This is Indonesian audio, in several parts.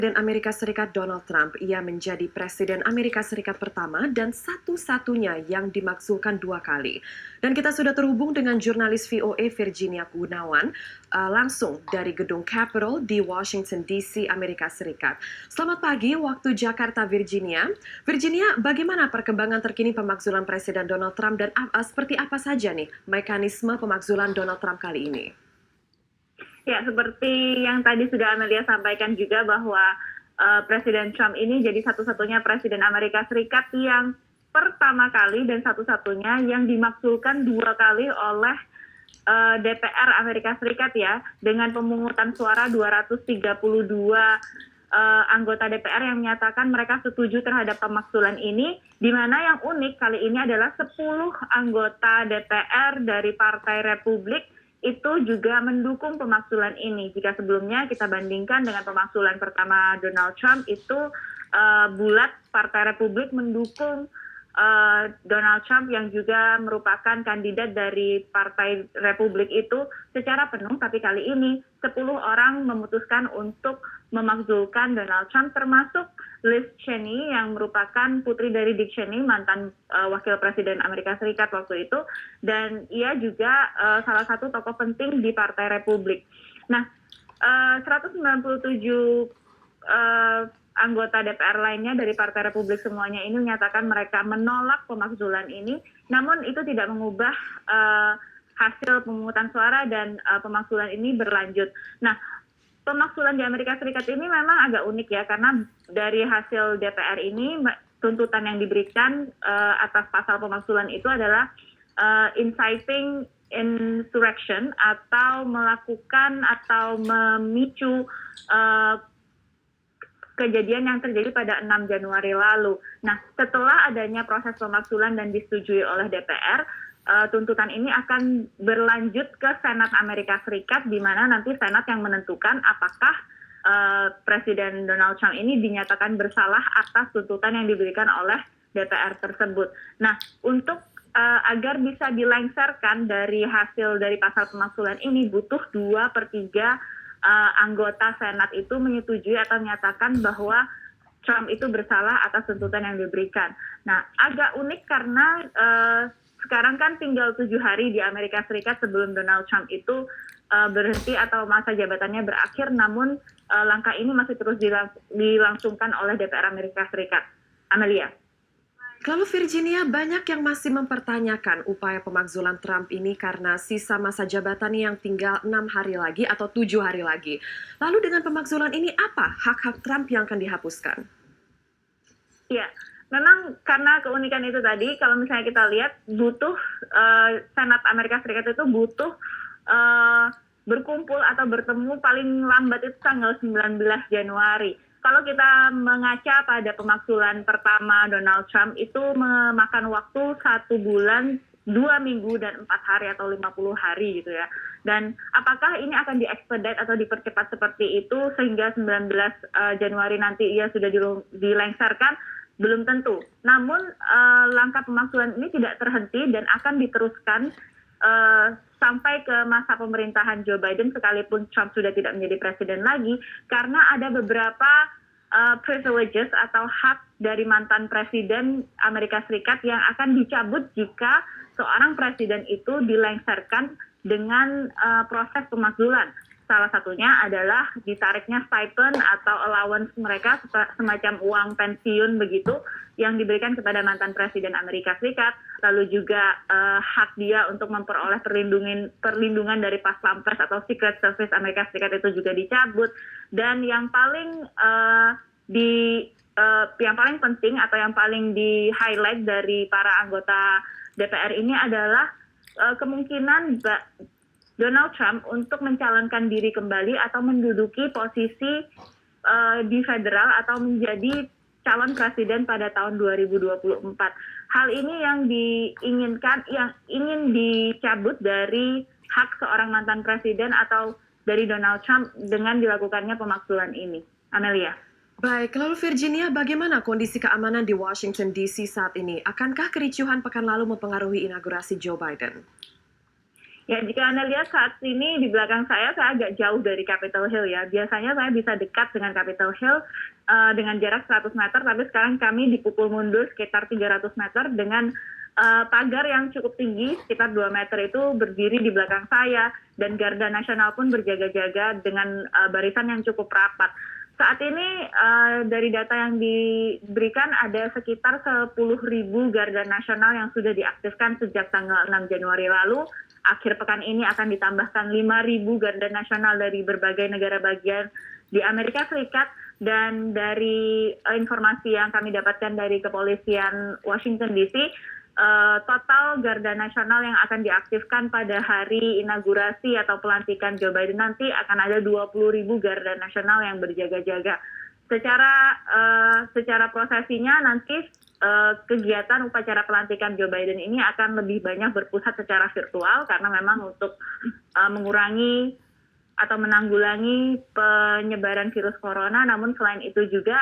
Presiden Amerika Serikat Donald Trump, ia menjadi Presiden Amerika Serikat pertama dan satu-satunya yang dimakzulkan 2 kali. Dan kita sudah terhubung dengan jurnalis VOA Virginia Gunawan langsung dari gedung Capitol di Washington DC, Amerika Serikat. Selamat pagi waktu Jakarta, Virginia. Virginia, bagaimana perkembangan terkini pemakzulan Presiden Donald Trump dan seperti apa saja nih mekanisme pemakzulan Donald Trump kali ini? Ya, seperti yang tadi sudah Amelia sampaikan juga bahwa Presiden Trump ini jadi satu-satunya Presiden Amerika Serikat yang pertama kali dan satu-satunya yang dimakzulkan 2 kali oleh DPR Amerika Serikat ya, dengan pemungutan suara 232 anggota DPR yang menyatakan mereka setuju terhadap pemakzulan ini, di mana yang unik kali ini adalah 10 anggota DPR dari Partai Republik itu juga mendukung pemakzulan ini. Jika sebelumnya kita bandingkan dengan pemakzulan pertama Donald Trump itu bulat Partai Republik mendukung Donald Trump yang juga merupakan kandidat dari Partai Republik itu secara penuh, tapi kali ini 10 orang memutuskan untuk memakzulkan Donald Trump, termasuk Liz Cheney yang merupakan putri dari Dick Cheney, mantan wakil presiden Amerika Serikat waktu itu, dan ia juga salah satu tokoh penting di Partai Republik. Nah, 197 anggota DPR lainnya dari Partai Republik semuanya ini menyatakan mereka menolak pemakzulan ini, namun itu tidak mengubah hasil pemungutan suara dan pemakzulan ini berlanjut. Nah, pemakzulan di Amerika Serikat ini memang agak unik ya, karena dari hasil DPR ini tuntutan yang diberikan atas pasal pemakzulan itu adalah inciting insurrection atau melakukan atau memicu kejadian yang terjadi pada 6 Januari lalu. Nah, setelah adanya proses pemakzulan dan disetujui oleh DPR, tuntutan ini akan berlanjut ke Senat Amerika Serikat, di mana nanti Senat yang menentukan apakah Presiden Donald Trump ini dinyatakan bersalah atas tuntutan yang diberikan oleh DPR tersebut. Nah, untuk agar bisa dilengsarkan dari hasil dari pasal pemakzulan ini, butuh 2/3 anggota Senat itu menyetujui atau menyatakan bahwa Trump itu bersalah atas tuntutan yang diberikan. Nah, agak unik karena sekarang kan tinggal 7 hari di Amerika Serikat sebelum Donald Trump itu berhenti atau masa jabatannya berakhir, namun langkah ini masih terus dilangsungkan oleh DPR Amerika Serikat. Amelia. Lalu Virginia, banyak yang masih mempertanyakan upaya pemakzulan Trump ini karena sisa masa jabatannya yang tinggal 6 hari lagi atau 7 hari lagi. Lalu dengan pemakzulan ini apa hak-hak Trump yang akan dihapuskan? Ya, memang karena keunikan itu tadi, kalau misalnya kita lihat butuh Senat Amerika Serikat itu butuh berkumpul atau bertemu paling lambat itu tanggal 19 Januari. Kalau kita mengaca pada pemakzulan pertama Donald Trump itu memakan waktu 1 bulan, 2 minggu, dan 4 hari atau 50 hari gitu ya. Dan apakah ini akan diekspedite atau dipercepat seperti itu sehingga 19 Januari nanti ia sudah dilengsarkan? Belum tentu. Namun langkah pemakzulan ini tidak terhenti dan akan diteruskan sampai ke masa pemerintahan Joe Biden sekalipun Trump sudah tidak menjadi presiden lagi, karena ada beberapa privileges atau hak dari mantan presiden Amerika Serikat yang akan dicabut jika seorang presiden itu dilengsarkan dengan proses pemakzulan. Salah satunya adalah ditariknya stipend atau allowance mereka, semacam uang pensiun begitu, yang diberikan kepada mantan presiden Amerika Serikat. Lalu juga hak dia untuk memperoleh perlindungan dari pas pampres atau Secret Service Amerika Serikat itu juga dicabut. Dan yang paling penting atau yang paling di highlight dari para anggota DPR ini adalah kemungkinan Donald Trump untuk mencalonkan diri kembali atau menduduki posisi di federal atau menjadi calon presiden pada tahun 2024. Hal ini yang diinginkan, yang ingin dicabut dari hak seorang mantan presiden atau dari Donald Trump dengan dilakukannya pemakzulan ini. Amelia. Baik, lalu Virginia, bagaimana kondisi keamanan di Washington DC saat ini? Akankah kericuhan pekan lalu mempengaruhi inaugurasi Joe Biden? Ya, jika Anda lihat saat ini di belakang saya agak jauh dari Capitol Hill ya. Biasanya saya bisa dekat dengan Capitol Hill dengan jarak 100 meter, tapi sekarang kami dipukul mundur sekitar 300 meter dengan pagar yang cukup tinggi, sekitar 2 meter itu berdiri di belakang saya, dan Garda Nasional pun berjaga-jaga dengan barisan yang cukup rapat. Saat ini dari data yang diberikan ada sekitar 10.000 Garda Nasional yang sudah diaktifkan sejak tanggal 6 Januari lalu. Akhir pekan ini akan ditambahkan 5.000 Garda Nasional dari berbagai negara bagian di Amerika Serikat. Dan dari informasi yang kami dapatkan dari kepolisian Washington DC, total Garda Nasional yang akan diaktifkan pada hari inaugurasi atau pelantikan Joe Biden nanti akan ada 20.000 Garda Nasional yang berjaga-jaga. Secara prosesinya nanti kegiatan upacara pelantikan Joe Biden ini akan lebih banyak berpusat secara virtual karena memang untuk mengurangi atau menanggulangi penyebaran virus corona. Namun selain itu juga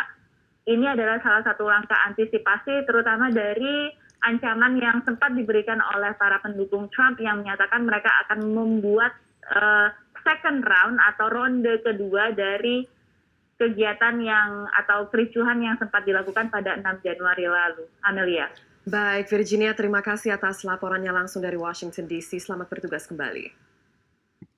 ini adalah salah satu langkah antisipasi terutama dari ancaman yang sempat diberikan oleh para pendukung Trump yang menyatakan mereka akan membuat second round atau ronde kedua dari kegiatan atau kericuhan yang sempat dilakukan pada 6 Januari lalu. Amelia. Baik, Virginia, terima kasih atas laporannya langsung dari Washington DC. Selamat bertugas kembali.